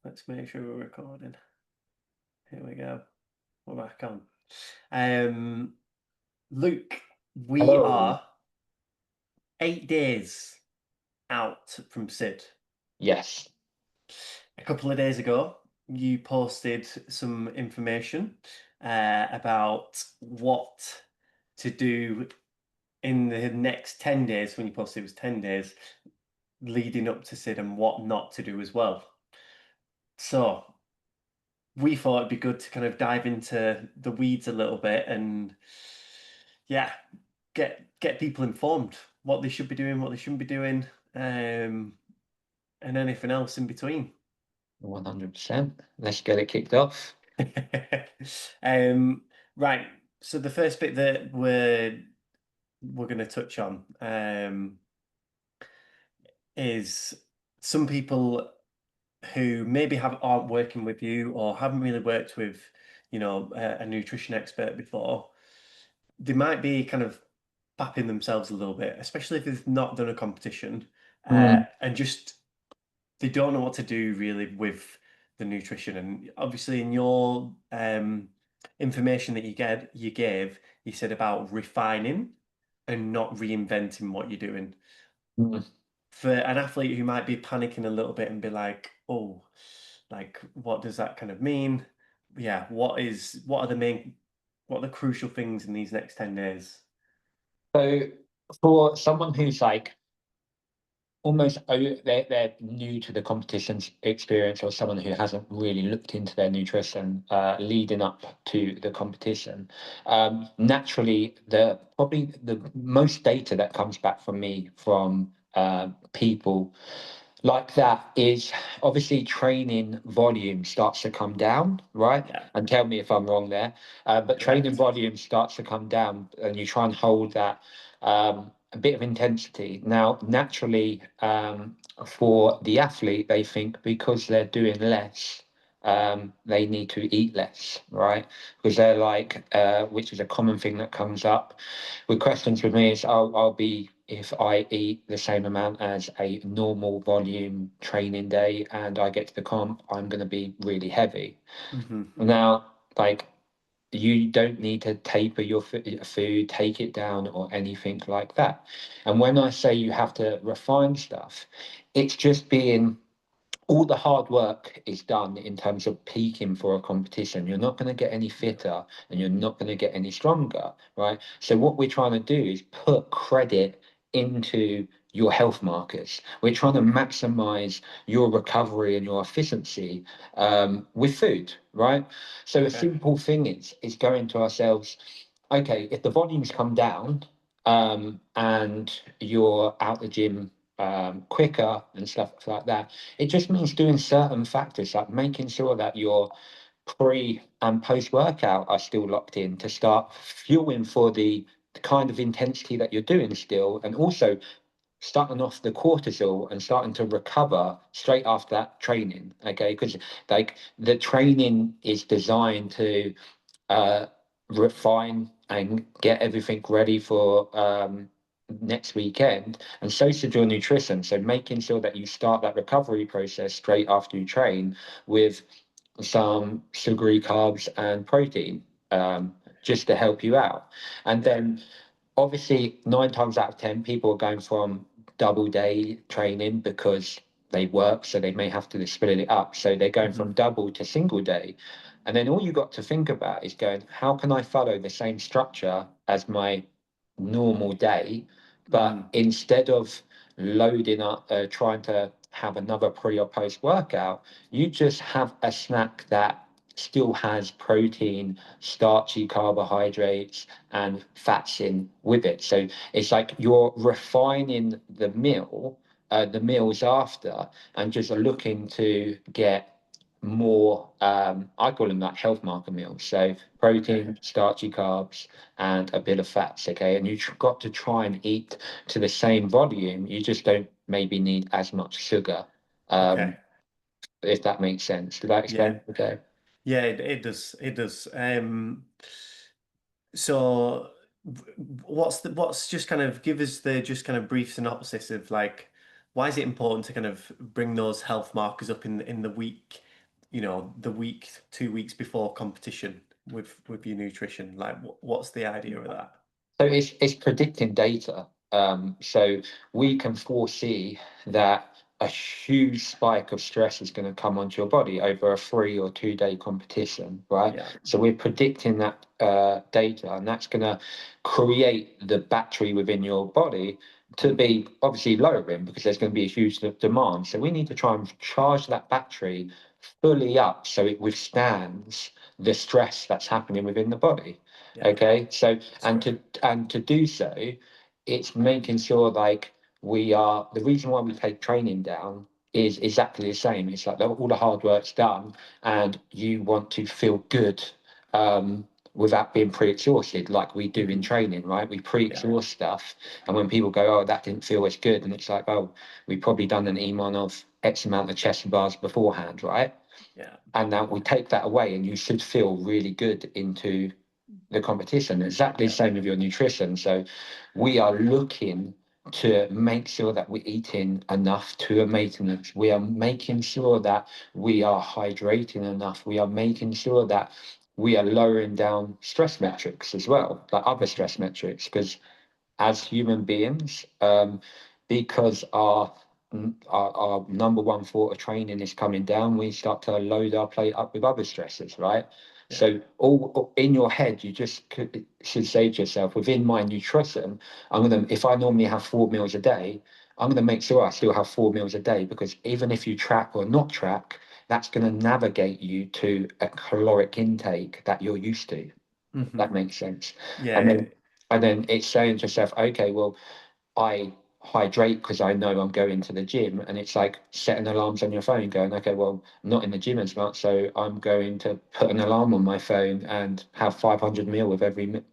Let's make sure we're recording. Here we go. We're back on. Um, Luke, we Hello. are 8 days out from Sid. Yes. A couple of days ago, you posted some information about what to do in the next 10 days. When you posted it was 10 days leading up to Sid, and what not to do as well. So we thought it'd be good to kind of dive into the weeds a little bit and yeah, get people informed what they should be doing, what they shouldn't be doing, and anything else in between. 100%. Let's get it kicked off. um, right. So the first bit that we're going to touch on is some people who maybe aren't working with you or haven't really worked with, a nutrition expert before. They might be kind of fapping themselves a little bit, especially if they've not done a competition, Mm, and just they don't know what to do really with the nutrition. And obviously, in your information that you gave, you said about refining and not reinventing what you're doing. mm. For an athlete who might be panicking a little bit and be like, "Oh, like what does that kind of mean?" Yeah, what are the crucial things in these next 10 days? So for someone who's like almost they're new to the competitions experience, or someone who hasn't really looked into their nutrition leading up to the competition, naturally probably the most data that comes back from me from people like that is obviously training volume starts to come down, right? Yeah, And tell me if I'm wrong there. But training correct. volume starts to come down, and you try and hold that a bit of intensity. Now, naturally, for the athlete, they think because they're doing less, they need to eat less, right? Because they're like, which is a common thing that comes up with questions with me is I'll be if I eat the same amount as a normal volume training day and I get to the comp, I'm going to be really heavy. Hmm. Now, like you don't need to taper your food, take it down, or anything like that. And when I say you have to refine stuff, it's just being all the hard work is done in terms of peaking for a competition. You're not going to get any fitter and you're not going to get any stronger, right? So what we're trying to do is put credit into your health markers. We're trying to maximize your recovery and your efficiency with food, right? So a Okay. simple thing is going to ourselves, okay, if the volumes come down and you're out the gym quicker and stuff like that, it just means doing certain factors like making sure that your pre and post workout are still locked in to start fueling for the kind of intensity that you're doing still, and also starting off the cortisol and starting to recover straight after that training. Okay, because like the training is designed to uh, refine and get everything ready for next weekend. And so should your nutrition. So making sure that you start that recovery process straight after you train with some sugary carbs and protein, just to help you out. And Yeah. then obviously 9 times out of 10 people are going from double day training because they work, so they may have to split it up, so they're going Hmm. from double to single day. And then all you got to think about is going, how can I follow the same structure as my normal day, but Mm. instead of loading up trying to have another pre or post workout, you just have a snack that still has protein, starchy carbohydrates, and fats in with it. So it's like you're refining the meals after, and just looking to get more. I call them like health marker meals. So Okay. protein, starchy carbs, and a bit of fats. Okay, and you've got to try and eat to the same volume. You just don't maybe need as much sugar. Okay. Um, if that makes sense. Did I Yeah. explain it okay? Yeah, it does. It does. So what's just kind of give us the just kind of brief synopsis of like why is it important to kind of bring those health markers up in the week the week, 2 weeks before competition with your nutrition? Like, what's the idea of that? So it's predicting data. So we can foresee that a huge spike of stress is going to come onto your body over a 3 or 2 day competition, right? Yeah. So we're predicting that data, and that's going to create the battery within your body to Mm. be obviously lowering because there's going to be a huge demand. So we need to try and charge that battery fully up so it withstands the stress that's happening within the body. Yeah. Okay, so That's and great. to do so, it's making sure like we are the reason why we take training down is exactly the same. It's like all the hard work's done, and you want to feel good without being pre-exhausted, like we do in Hmm. training, right? We Yeah. pre-exhaust stuff, and when people go, "Oh, that didn't feel as good," and it's like, "Oh, we've probably done an EMON of X amount of chest bars beforehand, right?" Yeah. And now we take that away, and you should feel really good into the competition. Exactly the Yeah. same with your nutrition. So we are looking to make sure that we're eating enough to a maintenance. We are making sure that we are hydrating enough. We are making sure that we are lowering down stress metrics as well, like other Hmm. stress metrics, because as human beings, because our number one thought of training is coming down, we start to load our plate up with other stresses, right? Yeah. So all in your head, you just should say to yourself, within my nutrition, if I normally have 4 meals a day, I'm gonna make sure I still have 4 meals a day because even if you track or not track, that's gonna navigate you to a caloric intake that you're used to. Hmm. That makes sense. And Yeah. then and then it's saying to yourself, okay, well, I hydrate because I know I'm going to the gym, and it's like setting alarms on your phone, going, okay, well, I'm not in the gym as much, so I'm going to put an alarm on my phone and have 500 ml with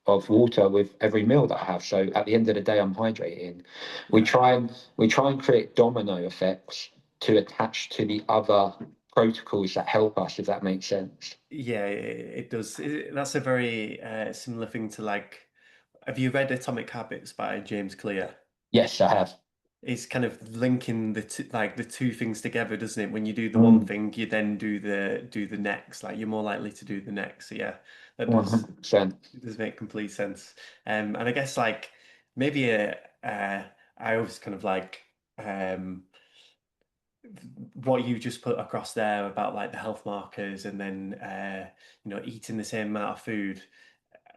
of water with every meal that I have. So at the end of the day, I'm hydrating. We Yeah. try and we try and create domino effects to attach to the other protocols that help us, if that makes sense. Yeah, it does. That's a very similar thing to like, have you read Atomic Habits by James Clear? Yes, I have. It's kind of linking the two things together, doesn't it? When you do the one Mm, thing, you then do the next. Like you're more likely to do the next. So yeah, that does 100%. it does make complete sense. And I guess like maybe I always kind of like um what you just put across there about like the health markers and then eating the same amount of food.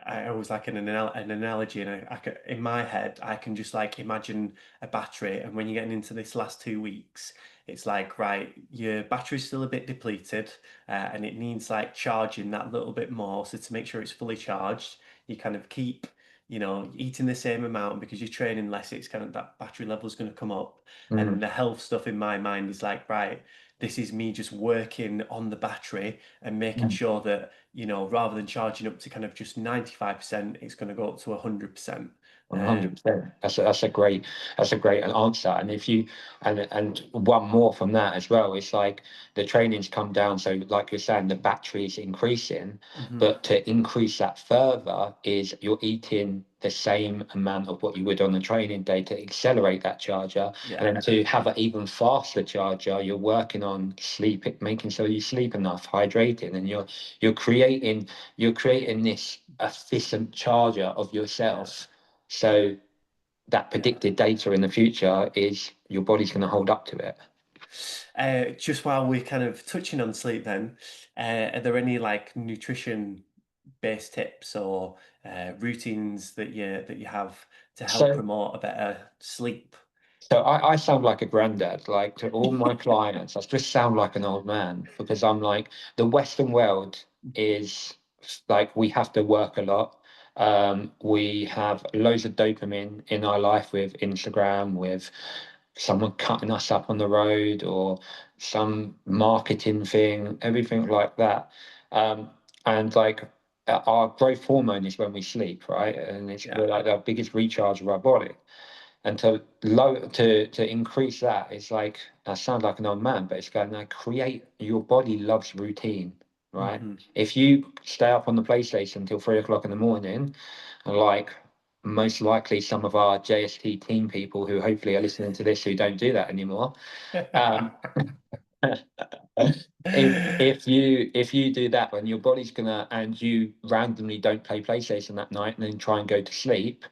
I always like an analogy, and in my head, I can just like imagine a battery, and when you're getting into this last 2 weeks, it's like, right, your battery's still a bit depleted, and it needs like charging that little bit more. So to make sure it's fully charged, you kind of keep, eating the same amount because you're training less. It's kind of that battery level is going to come up, and then Mm, the health stuff in my mind is like, right, this is me just working on the battery and making mm. sure that rather than charging up to kind of just 95%, it's going to go up to 100%. Um, 100%. That's a great answer. And if you and one more from that as well, it's like the training's come down. So like you're saying, the battery is increasing, mhm. but to increase that further is you're eating the same amount of what you would on a training day to accelerate that charger. Yeah, And then to have an even faster charger, you're working on sleep, making sure you sleep enough, hydrating, and you're creating you're creating this efficient charger of yeah, yourself so that yeah. predicted data in the future is your body's going to hold up to it. Just while we're kind of touching on sleep, then, are there any like nutrition-based tips or routines that you have to help So, promote a better sleep? so I sound like a granddad. Like to all my clients, I just sound like an old man because I'm like the Western world is like we have to work a lot. We have loads of dopamine in our life with Instagram, with someone cutting us up on the road or some marketing thing, everything like that. Um, and like our growth hormone is when we sleep, right? And it's Yeah. we're like our biggest recharge of our body. And to increase that, it's like I sound like an old man, but it's going to create your body loves routine, right? Hmm. If you stay up on the PlayStation until 3 o'clock in the morning, like most likely some of our JST team people who hopefully are listening to this who don't do that anymore, um, If you do that, when your body's gonna, and you randomly don't play PlayStation that night and then try and go to sleep,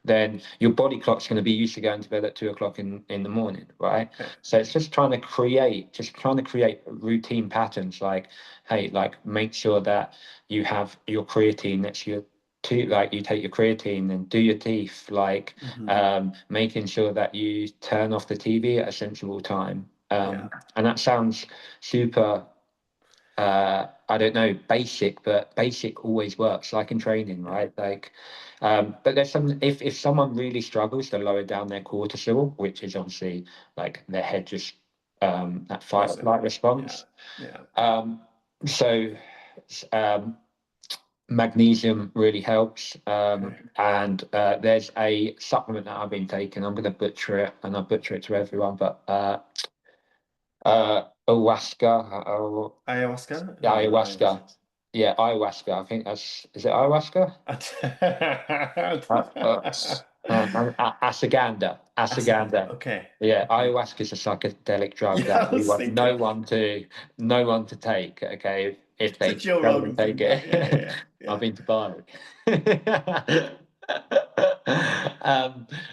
then your body clock's going to be used to going to bed at 2 o'clock in the morning, right? Okay. So it's just trying to create routine patterns, like, hey, like, make sure that you have your creatine next to your to like, you take your creatine and do your teeth, like, Hmm. making sure that you turn off the TV at a sensible time. Yeah. And that sounds super, I don't know, basic, but basic always works, like in training, Yeah. right? Like, but there's some, if someone really struggles to lower down their cortisol, which is obviously like their head just, that fight or Goes in. flight Yeah. response. Yeah. Um, so um, magnesium really helps. Okay. And there's a supplement that I've been taking. I'm going to butcher it, and I butcher it to everyone, but ayahuasca, Ayahuasca? yeah, Oh, ayahuasca. Yeah, ayahuasca. I think that's, is it ayahuasca? Uh, ashwagandha. Acid. Ashwagandha. Okay. Yeah, Okay. ayahuasca is a psychedelic drug Yeah, that I we was want thinking no one to take. Okay, if it's a they Joe don't Rogan take thing, but yeah, it, yeah, I've yeah. been to Bali.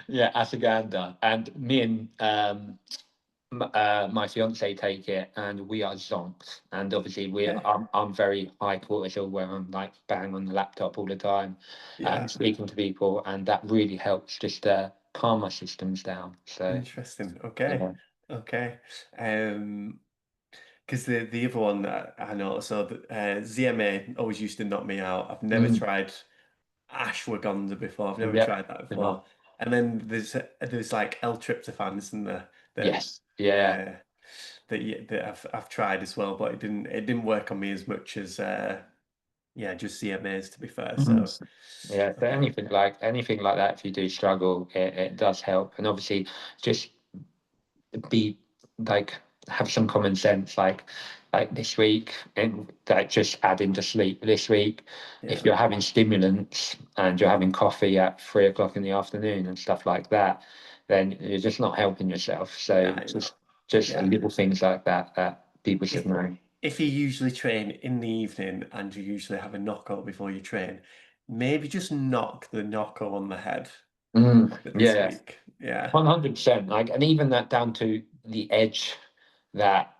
Yeah, ashwagandha, and me and my fiance take it, and we are zonked. And obviously, Okay. I'm very high cortisol, where I'm like bang on the laptop all the time, Yeah. and speaking to people, and that really helps just calm my systems down. So Interesting. Okay. yeah. Okay. Because the other one that I know, so ZMA always used to knock me out. I've never Mm, tried ashwagandha before. I've never yep. tried that Uh-huh. before. And then there's like L-tryptophan, isn't there? That Yes. Yeah. uh, that I've tried as well, but it didn't work on me as much as yeah, just CMAs to be fair. So Mhm. Yeah. So okay, anything like that, if you do struggle, it does help. And obviously, just be like, have some common sense, like this week, and like just add into sleep this week. If yeah, you're having stimulants and you're having coffee at 3 o'clock in the afternoon and stuff like that, then you're just not helping yourself. So yeah, you know, just yeah. little things like that that people should If know. if you usually train in the evening and you usually have a knockout before you train, maybe just knock the knockout on the head this Yeah. week. Yeah, 100%. Like, and even that down to the edge, that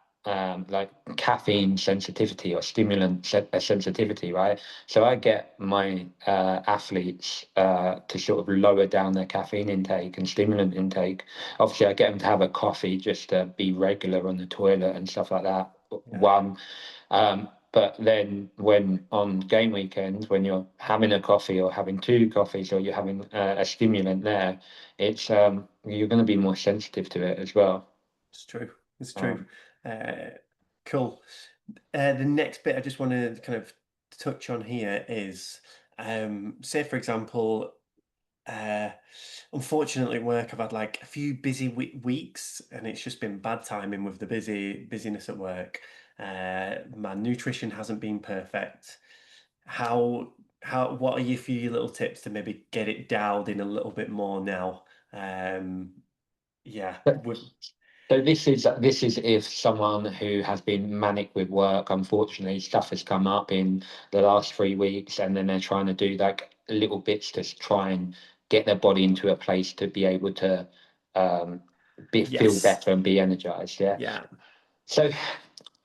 like caffeine sensitivity or sensitivity, right? So I get my athletes to sort of lower down their caffeine intake and stimulant intake. Obviously, I get them to have a coffee just to be regular on the toilet and stuff like that. yeah, One, but then when on game weekends, when you're having a coffee or having two coffees, or you're having a stimulant there, it's you're going to be more sensitive to it as well. it's true. It's true. Um, Uh, cool. The next bit I just want to kind of touch on here is, say for example, uh, unfortunately, at work I've had like a few busy weeks, and it's just been bad timing with the busyness at work. My nutrition hasn't been perfect. How what are your few little tips to maybe get it dialed in a little bit more now? Um, yeah, but so this is if someone who has been manic with work, unfortunately, stuff has come up in the last 3 weeks, and then they're trying to do like little bits to try and get their body into a place to be able to um, feel yes, better and be energized. Yeah. yeah, So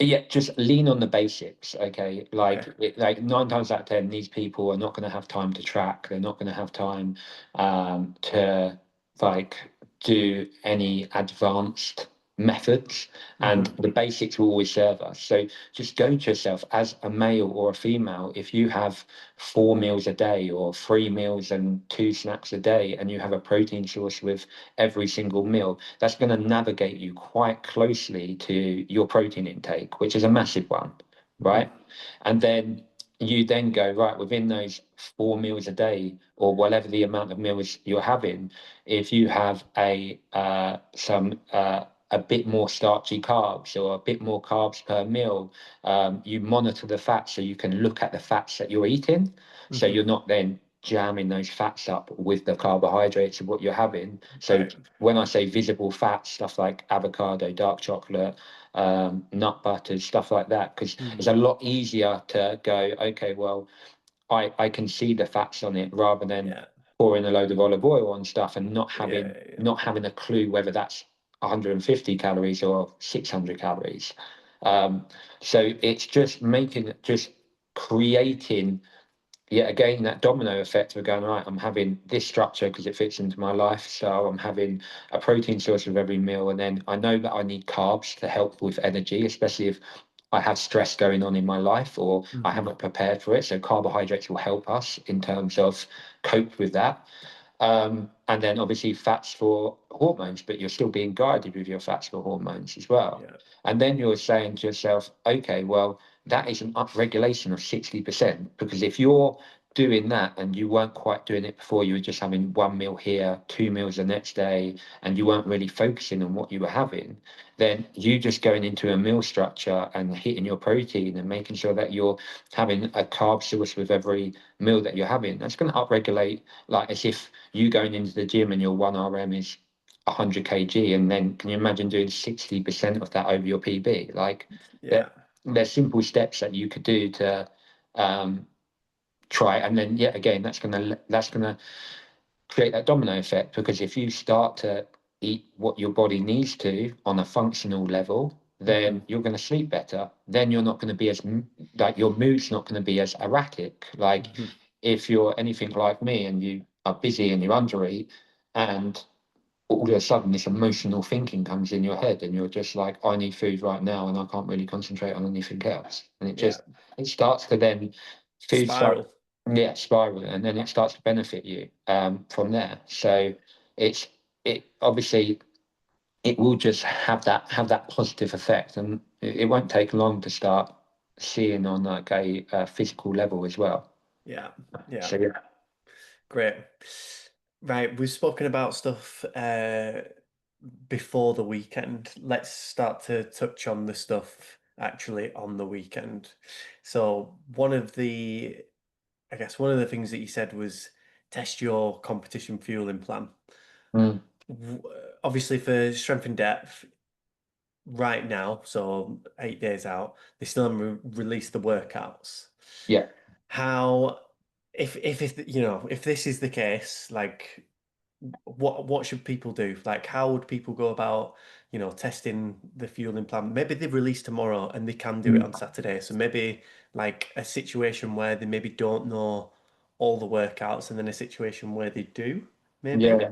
yeah, just lean on the basics. Okay, okay, like 9 times out of 10, these people are not going to have time to track. They're not going to have time to like do any advanced methods, and hmm the basics will always serve us. So just go to yourself as a male or a female. If you have 4 meals a day or 3 meals and 2 snacks a day, and you have a protein source with every single meal, that's going to navigate you quite closely to your protein intake, which is a massive one, hmm right? And then you then go, right, within those 4 meals a day, or whatever the amount of meals you're having, if you have a bit more starchy carbs or a bit more carbs per meal, you monitor the fats so you can look at the fats that you're eating. So you're hmm not then jamming those fats up with the carbohydrates of what you're having. So Right. when I say visible fats, stuff like avocado, dark chocolate, nut butters, stuff like that, because it's Mm. a lot easier to go, okay, well, I can see the fats on it rather than Yeah. pouring a load of olive oil on stuff and Yeah. Yeah. not having a clue whether that's 150 calories or 600 calories. Um, so it's just just creating, yeah, again, that domino effect of going, right, I'm having this structure because it fits into my lifestyle. I'm having a protein source with every meal. And then I know that I need carbs to help with energy, especially if I have stress going on in my life or I Hmm. haven't prepared for it. So carbohydrates will help us in terms of cope with that. And then obviously fats for hormones, but you're still being guided with your fats for hormones as well. Yeah. And then you're saying to yourself, okay, well, that is an upregulation of 60%. Because if you're doing that and you weren't quite doing it before, you were just having one meal here, two meals the next day, and you weren't really focusing on what you were having, then you just going into a meal structure and hitting your protein and making sure that you're having a carb source with every meal that you're having, that's going to upregulate, like as if you going into the gym and your 1 RM is 100 kg, and then can you imagine doing 60% of that over your PB? Like Yeah. that, there's simple steps that you could do to um, try, and then yet again, that's gonna create that domino effect, because if you start to eat what your body needs to on a functional level, Hmm. then you're going to sleep better. Then you're not going to be as like your mood's not going to be as erratic. Like Hmm. if you're anything like me and you are busy and you undereat, and all of a sudden this emotional thinking comes in your head and you're just like, I need food right now and I can't really concentrate on anything else. And Yeah. it starts to then, food start, Spiral. yeah, spiral, and then it starts to benefit you from there. So it's, it obviously, it will just have that positive effect, and it won't take long to start seeing on like a physical level as well. Yeah. Yeah. So yeah. Great. Right. We've spoken about stuff before the weekend. Let's start to touch on the stuff actually on the weekend. So I guess one of the things that you said was test your competition fueling plan. Mm, W- Obviously, for strength and depth, right now, so 8 days out, they still haven't released the workouts. yeah. How, if you know, if this is the case, like, what should people do? Like, how would people go about, testing the fueling plan? Maybe they release tomorrow and they can do it on Mm, Saturday. So maybe like a situation where they maybe don't know all the workouts, and then a situation where they do, maybe. yeah.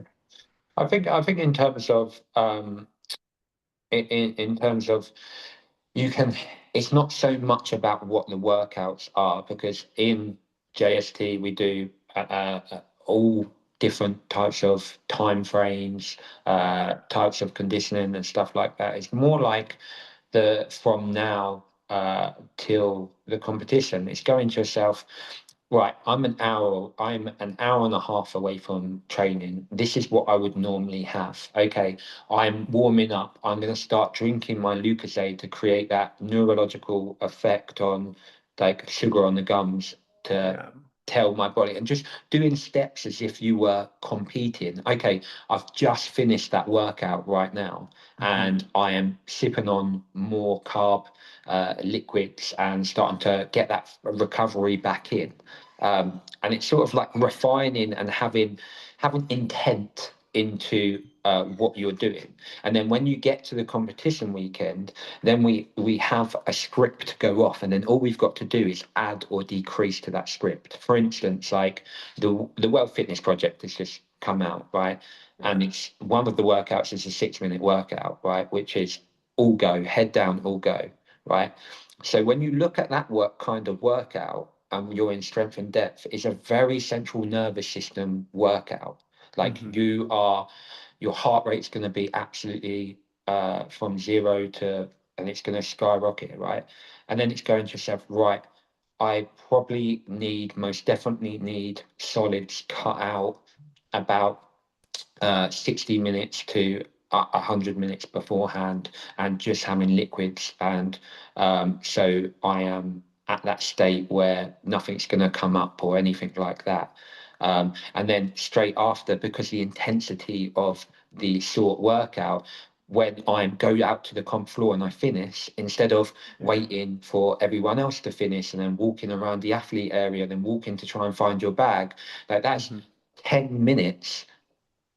I think in terms of in terms of you can, it's not so much about what the workouts are, because in JST we do all different types of time frames, types of conditioning and stuff like that. It's more like the from now till the competition. It's going to yourself, right, I'm an hour and a half away from training. This is what I would normally have. Okay, I'm warming up. I'm going to start drinking my Lucozade to create that neurological effect on like sugar on the gums to Yeah. tell my body, and just doing steps as if you were competing. Okay, I've just finished that workout right now Hmm. and I am sipping on more carb liquids and starting to get that recovery back in. And it's sort of like refining and having intent into what you're doing. And then when you get to the competition weekend, then we have a script go off, and then all we've got to do is add or decrease to that script. For instance, like the World Fitness Project has just come out, right? Yeah. And it's one of the workouts is a 6 minute workout, right? Which is all go, head down, all go, right? So when you look at that work kind of workout, and you're in strength and depth, it's a very central nervous system workout. Like Hmm. your heart rate's going to be absolutely from zero to, and it's going to skyrocket, right? And then it's going to yourself, right? I probably most definitely need solids cut out about 60 minutes to 100 minutes beforehand, and just having liquids. And so I am at that state where nothing's going to come up or anything like that. And then straight after, because the intensity of the short workout, when I go out to the comp floor and I finish, instead of Yeah. waiting for everyone else to finish and then walking around the athlete area, then walking to try and find your bag, like that's Hmm. 10 minutes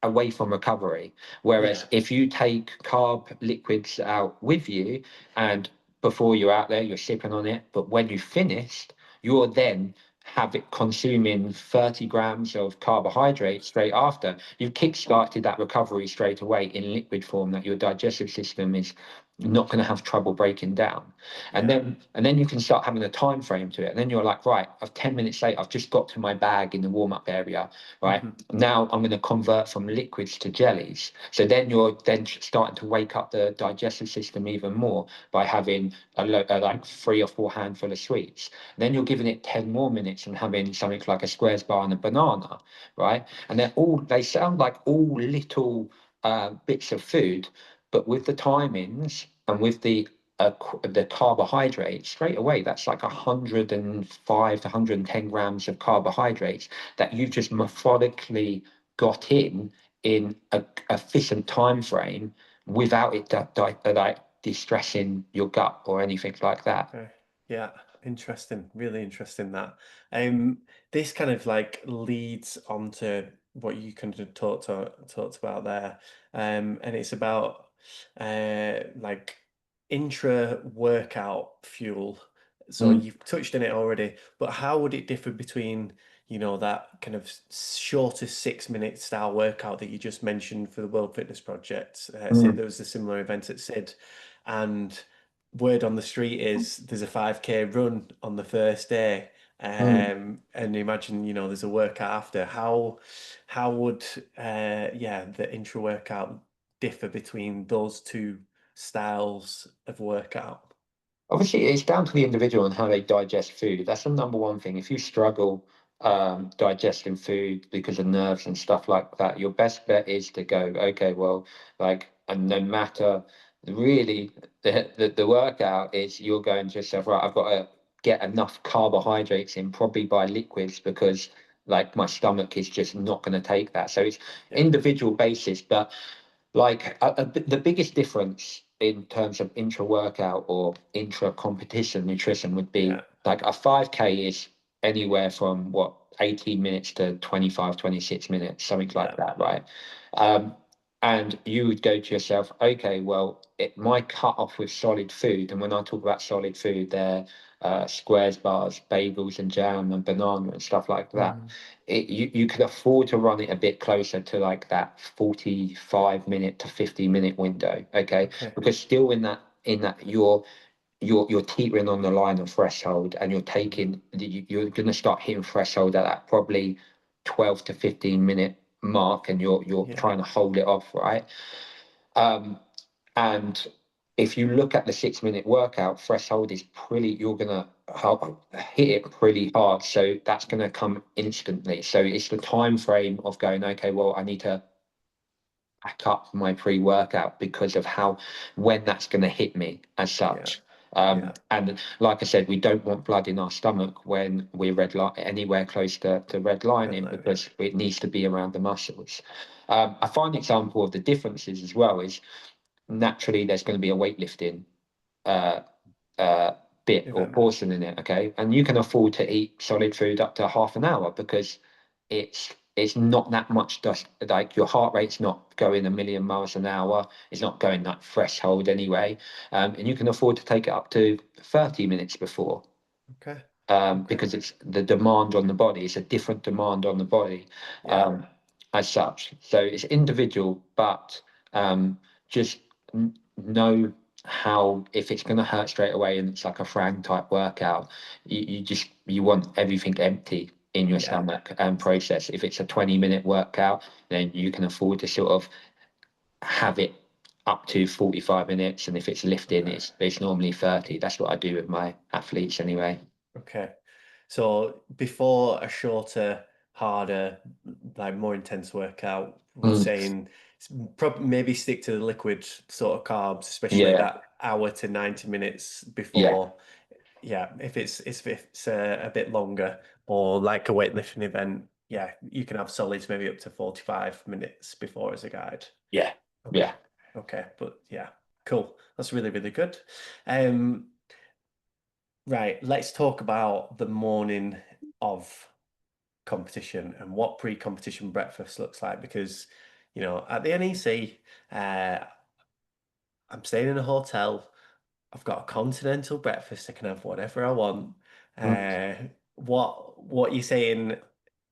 away from recovery. Yeah. Whereas if you take carb liquids out with you and before you're out there, you're sipping on it, but when you finished, you're then have it consuming 30 grams of carbohydrate straight after. You've kick-started that recovery straight away in liquid form that your digestive system is not going to have trouble breaking down. And Yeah. then you can start having a time frame to it. And then you're like, right, I've 10 minutes late, I've just got to my bag in the warm-up area, right? Hmm. Now I'm going to convert from liquids to jellies. So then you're then starting to wake up the digestive system even more by having like 3 or 4 handful of sweets. And then you're giving it 10 more minutes and having something like a squares bar and a banana, right? And they sound like all little bits of food, but with the timings and with the carbohydrates straight away, that's like 105 to 110 grams of carbohydrates that you've just methodically got in a efficient time frame without it like distressing your gut or anything like that. Okay. Yeah, interesting. Really interesting that. Um, this kind of like leads on to what you kind of talked about there. And it's about like intra workout fuel. So Mm, you've touched on it already, but how would it differ between, that kind of shorter 6 minute style workout that you just mentioned for the World Fitness Project? Say mm, there was a similar event at SID, and word on the street is there's a 5K run on the first day. mm. And imagine, there's a workout after. How would the intra workout differ between those two styles of workout? Obviously, it's down to the individual and how they digest food. That's the number one thing. If you struggle digesting food because of nerves and stuff like that, your best bet is to go, okay, well, like, and no matter really the workout is you're going to yourself, right, I've got to get enough carbohydrates in, probably by liquids, because like my stomach is just not going to take that. So it's Yeah, individual basis, but like the biggest difference in terms of intra workout or intra competition nutrition would be yeah, like a 5K is anywhere from what 18 minutes to 25, 26 minutes, something like yeah, that, right? Um, and you would go to yourself, okay, well, my cut off with solid food, and when I talk about solid food, they're squares bars, bagels and jam and banana and stuff like that. mhm, You could afford to run it a bit closer to like that 45-minute to 50-minute window, okay? okay, Because still in that you're teetering on the line of threshold, and mhm, you're going to start hitting threshold at that probably 12 to 15-minute mark, and you're yeah, trying to hold it off, right? Um, and if you look at the 6 minute workout, threshold is pretty, you're going to hit it pretty hard. So that's going to come instantly. So it's the time frame of going, okay, well, I need to back up my pre workout because of when that's going to hit me as yeah, such. yeah, And like I said, we don't want blood in our stomach when we're anywhere close to red red lining, line, yeah, because it needs to be around the muscles. A fine example of the differences as well is naturally there's going to be a weightlifting uh, uh, bit or event, portion in it, okay? And you can afford to eat solid food up to half an hour because it's not that much dust. Like your heart rate's not going a million miles an hour. It's not going that threshold anyway, and you can afford to take it up to 30 minutes before, okay, okay, because it's the demand on the body. It's a different demand on the body, yeah, um, as such. So it's individual, but just know how, if it's going to hurt straight away and it's like a Fran type workout, you want everything empty in your yeah, stomach and process. If it's a 20-minute workout, then you can afford to sort of have it up to 45 minutes, and if it's lifting, okay. it's normally 30. That's what I do with my athletes anyway. Okay. So before a shorter, harder, like more intense workout, we're Mm, saying probably maybe stick to the liquid sort of carbs, especially yeah, that hour to 90 minutes yeah, before. Yeah, if it's a bit longer or like a weightlifting event. yeah, you can have solids maybe up to 45 minutes before as a guide. Yeah, Okay. yeah. Okay. But yeah, cool. That's really, really good. Um, right. Let's talk about the morning of competition and what pre-competition breakfast looks like because, at the NEC, I'm staying in a hotel. I've got a continental breakfast. I can have whatever I want. Mm. Uh, what you saying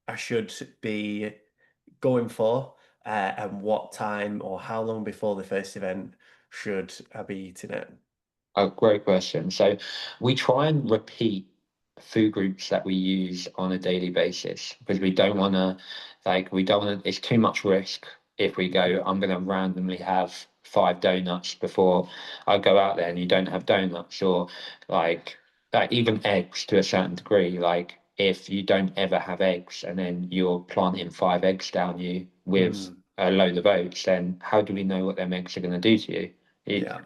I should be going for, and what time or how long before the first event should I be eating it? A great question. So we try and repeat food groups that we use on a daily basis because we don't want to, we don't want to, it's too much risk if we go, I'm going to randomly have 5 donuts before I go out there and you don't have donuts, or like, even eggs to a certain degree. Like if you don't ever have eggs and then you're planting 5 eggs down you with Mm, a load of oats, then how do we know what them eggs are going to do to you? It, yeah.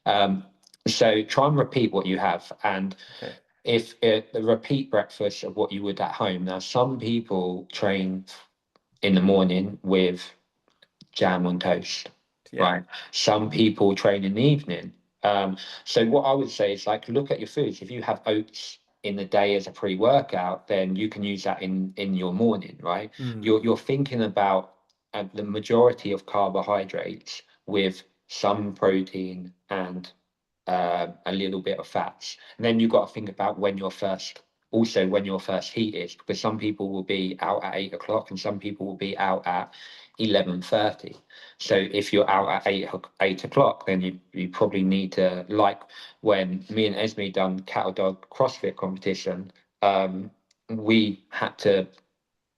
um, so try and repeat what you have, and Okay. if the repeat breakfast of what you would at home. Now, some people train in the morning with jam on toast, Yeah. right? Some people train in the evening. So what I would say is look at your foods. If you have oats in the day as a pre-workout, then you can use that in your morning, right? Mm, You're thinking about the majority of carbohydrates with some protein and a little bit of fats. And then you've got to think about when your first heat is, because some people will be out at 8 o'clock and some people will be out at 11:30. So if you're out at 8 o'clock, then you probably need to, like when me and Esme done cattle dog CrossFit competition, we had to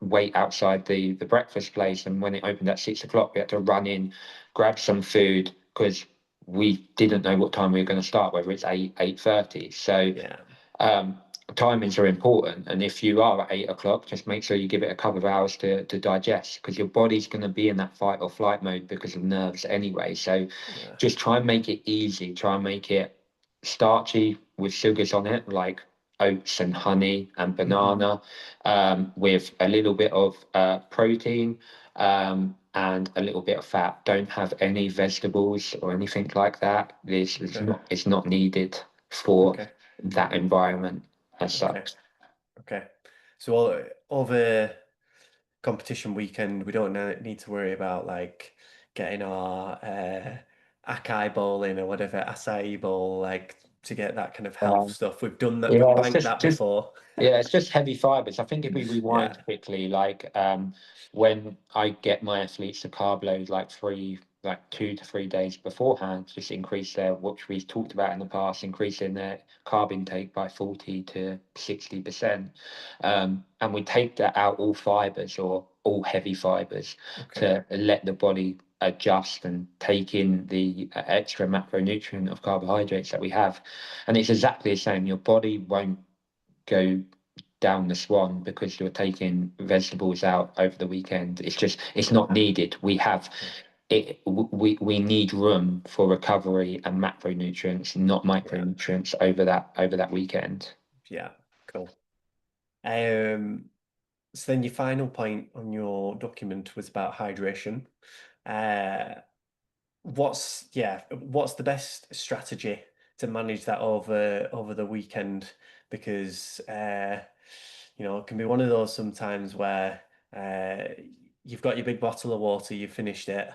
wait outside the breakfast place, and when it opened at 6 o'clock we had to run in, grab some food because we didn't know what time we were going to start, whether it's 8:30. So yeah. um timings are important, and if you are at 8 o'clock, just make sure you give it a couple of hours to digest, because your body's going to be in that fight or flight mode because of nerves anyway. So Yeah. just try and make it easy, try and make it starchy with sugars on it, like oats and honey and Hmm. banana, with a little bit of protein, and a little bit of fat. Don't have any vegetables or anything like that. This is Okay. not, it's not needed for Okay. that environment as Okay. such. Okay. So over competition weekend, we don't need to worry about like getting our acai bowl in or whatever acai bowl, like to get that kind of health Um, stuff. We've done that. We've yeah, it's banked just that just before. Yeah, it's just heavy fibers. I think if we Yeah. rewind quickly, when I get my athletes to carb load like 2 to 3 days beforehand, just increase their, which we talked about in the past, increasing their carb intake by 40 to 60%. And we take that out, all fibers or all heavy fibers, Okay. to let the body adjust and take in the extra macronutrient of carbohydrates that we have. And it's exactly the same. Your body won't go down the swan because you're taking vegetables out over the weekend. It's Yeah. not needed. We have Okay. it. We need room for recovery and macronutrients, not Yeah. micronutrients, over that weekend. Yeah. Cool. Um, so then your final point on your document was about hydration. Uh, what's the best strategy to manage that over the weekend? Because it can be one of those sometimes where uh, you've got your big bottle of water, you've finished it,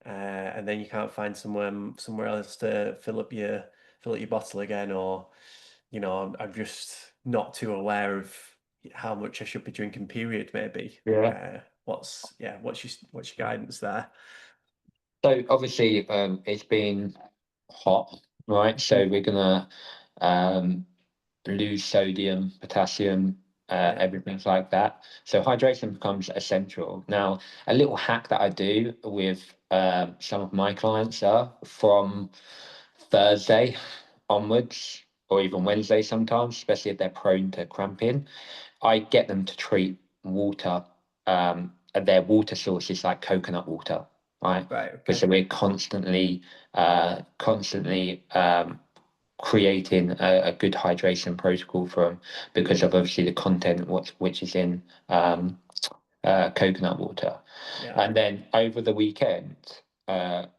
and then you can't find somewhere else to fill up your bottle again, or I'm just not too aware of how much I should be drinking, period, maybe. Yeah. What's your guidance there? So obviously, it's been hot, right? So Mhm. we're gonna um, lose sodium, potassium, Yeah. everything like that. So hydration becomes essential. Now, a little hack that I do with some of my clients are from Thursday onwards, or even Wednesday sometimes, especially if they're prone to cramping. I get them to treat water, their water sources like coconut water, right? Right. Because Okay. we're constantly creating a good hydration protocol for them, because of obviously the content which is in coconut water. Yeah. And then over the weekend,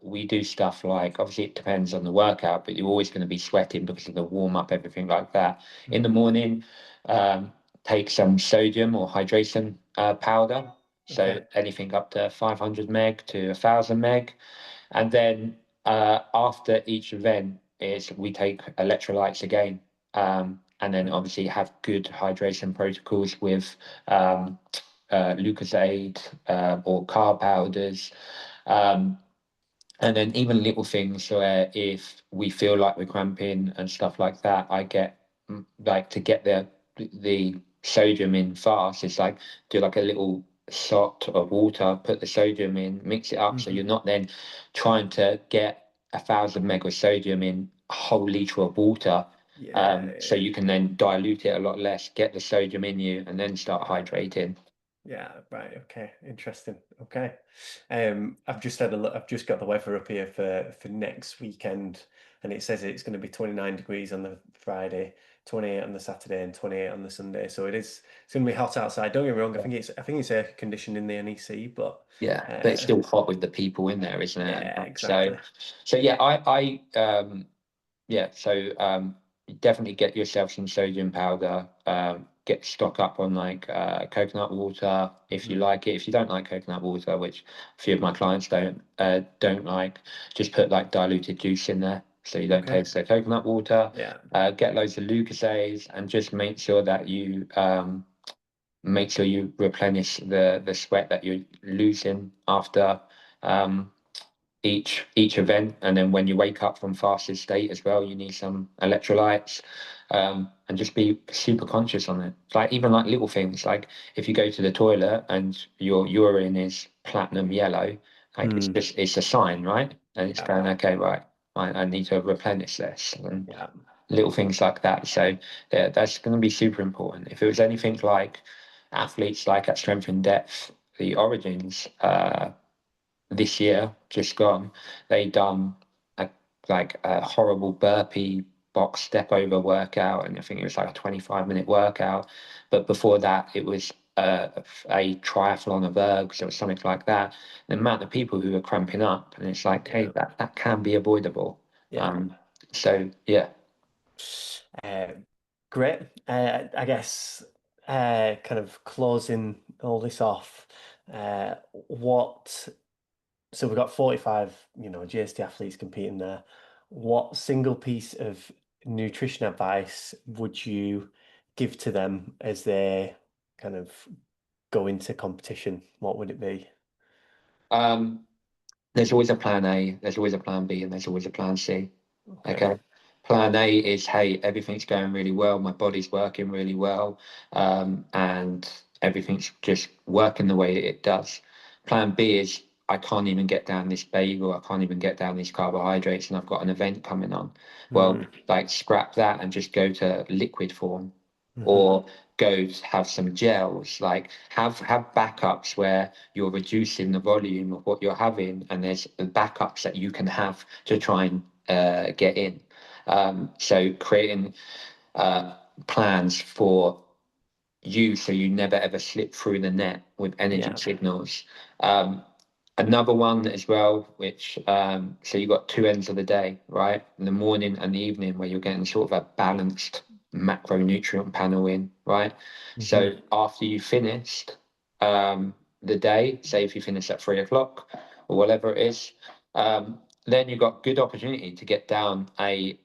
we do stuff like, obviously it depends on the workout, but you're always going to be sweating because of the warm up, everything like that. In the Hmm. morning, um, take some sodium or hydration powder. So Okay. anything up to 500 meg to 1000 meg. And then after each event is we take electrolytes again. And then Right. obviously have good hydration protocols with Lucozade or carb powders. Um, and then even little things where if we feel like we're cramping and stuff like that, I get like to get the sodium in fast. It's like do like a little shot of water, put the sodium in, mix it up, so Hmm. you're not then trying to get 1000 meg of sodium in a whole liter of water. So Yeah. you can then dilute it a lot less, get the sodium in you, and then start Right. hydrating. Yeah, right. Okay, interesting. Okay, I've just had a look. I've just got the weather up here for next weekend, and it says it's going to be 29 degrees on the Friday, 28 on the Saturday, and 28 on the Sunday. So it's going to be hot outside. Don't get me wrong. I think it's air conditioned in the NEC, but Yeah, but it's uh, still hot with the people in there, isn't it? And yeah, so, exactly. so yeah, yeah, so definitely get yourself some sodium powder. Get stock up on like coconut water if you Mm. like it. If you don't like coconut water, which a few of my clients don't like, just put like diluted juice in there so you don't Okay. taste the coconut water. Yeah. Get loads of Lucozades and just make sure you replenish the sweat that you're losing after um, each event. And then when you wake up from fasted state as well, you need some electrolytes. And just be super conscious on it. Like even like little things, like if you go to the toilet and your urine is platinum yellow, like Mm. it's a sign, right? And it's Yeah. going, okay, right, I need to replenish this. And Yeah. little things like that. So yeah, that's going to be super important. If it was anything like athletes like at Strength in Depth, the Origins this year just gone, they done a like a horrible burpee box step over workout, and I think it was like a 25-minute workout. But before that, it was a triathlon of ergs or something like that. The amount of people who are cramping up, and it's like, hey, Yeah. that can be avoidable. Yeah. So yeah. Uh, Great. I guess kind of closing all this off. What? So we've got 45, GST athletes competing there. What single piece of nutrition advice would you give to them as they kind of go into competition? What would it be? Um, there's always a plan A, there's always a plan B, and there's always a plan C. Okay. Okay. Plan A is, hey, everything's going really well, my body's working really well, and everything's just working the way it does. Plan B is, I can't even get down this bagel, I can't even get down these carbohydrates, and I've got an event coming on. Well, Mm, like scrap that and just go to liquid form, hmm. or go to have some gels. Like have backups where you're reducing the volume of what you're having, and there's backups that you can have to try and get in. So creating uh, plans for you so you never ever slip through the net with energy Yeah. signals. Um, Another one as well, which so you got two ends of the day, right? In the morning and the evening, where you're getting sort of a balanced macronutrient panel in, right? Hmm. So after you finished the day, say if you finish at 3 o'clock or whatever it is, then you've got good opportunity to get down a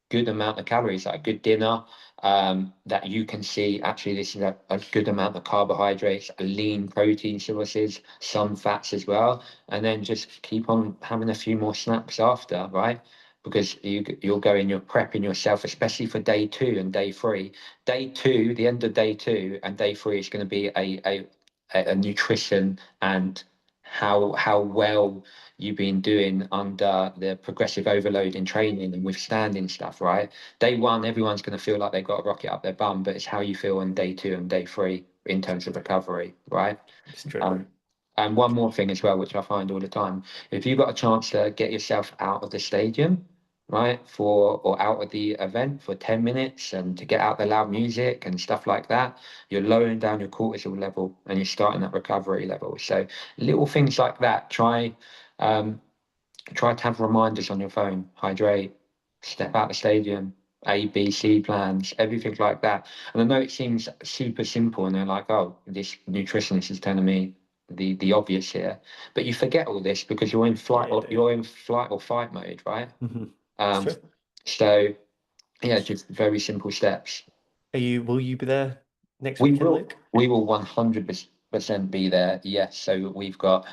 good amount of calories, like a good dinner, that you can see actually this is a good amount of carbohydrates, a lean protein sources, some fats as well, and then just keep on having a few more snacks after, right? Because you're going, you're prepping yourself, especially for day two and day three. Day two, the end of day two and day three is going to be a nutrition and how well you've been doing under the progressive overload in training and withstanding stuff, right? Day one, everyone's going to feel like they've got a rocket up their bum, but it's how you feel on day two and day three in terms of recovery, right? It's true. Um, and one more thing as well, which I find all the time, if you've got a chance to get yourself out of the stadium, right, for or out of the event for 10 minutes and to get out the loud music and stuff like that, you're lowering down your cortisol level and you're starting that recovery level. So little things like that. Um, try to have reminders on your phone, hydrate, step out the stadium, A, B, C plans, everything like that. And I know it seems super simple and they're like, oh, this nutritionist is telling me the obvious here. But you forget all this because Yeah, you do. you're in flight or fight mode, right? It's Um, true. so yeah, just very simple steps. Will you be there next weekend, Luke? We will 100% be there. Yes. So we've got,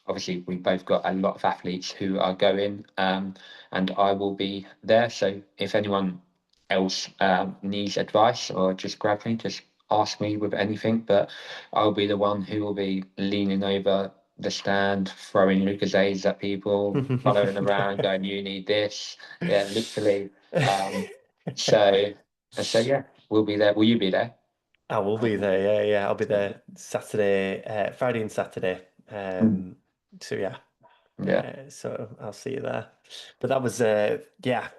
obviously we've both got a lot of athletes who are going, and I will be there. So if anyone else, needs advice or just grab me, just ask me with anything, but I'll be the one who will be leaning over the stand, throwing Lucozades at people, following around, going, you need this. Yeah, literally. Um, so, so yeah, we'll be there. Will you be there? I will be there. Yeah, yeah. I'll be there Saturday, Friday and Saturday. Mm. So yeah, Yeah, so I'll see you there. But that was, yeah,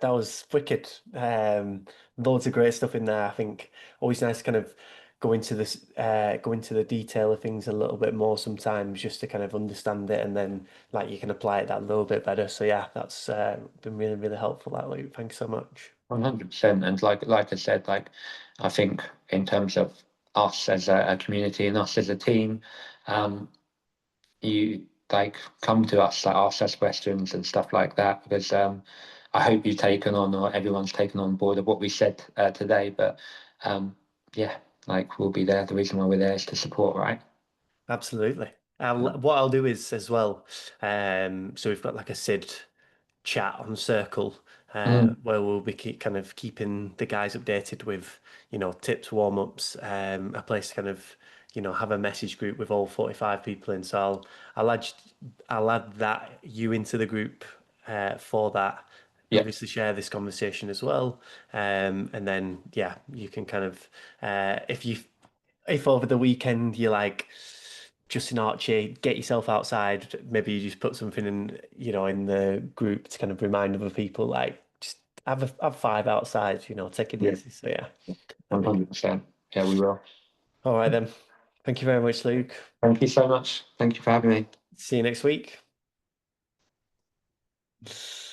that was wicked. Loads of great stuff in there. I think always nice to kind of go into the detail of things a little bit more sometimes, just to kind of understand it, and then like you can apply it that little bit better. So yeah, that's been really, really helpful. That Luke, thanks so much. 100%. And like I said, like I think in terms of us as a community and us as a team, um, you like come to us, like ask us questions and stuff like that, because I hope you've taken on or everyone's taken on board of what we said today. But yeah, like we'll be there. The reason why we're there is to support, right? Absolutely. What I'll do is as well. So we've got like a SID chat on Circle, Mm, where we'll be kind of keeping the guys updated with, tips, warm ups, a place to kind of, have a message group with all 45 people in. So I'll add that you into the group for that. yeah, Obviously, share this conversation as well, and then yeah, you can kind of if over the weekend you're like Justin Archie, get yourself outside. Maybe you just put something in, in the group to kind of remind other people, like just have five outside, take it yeah, easy. So yeah, that'd be good. 100%. Yeah, we will. All right then. Thank you very much, Luke. Thank you so much. Thank you for having me. See you next week.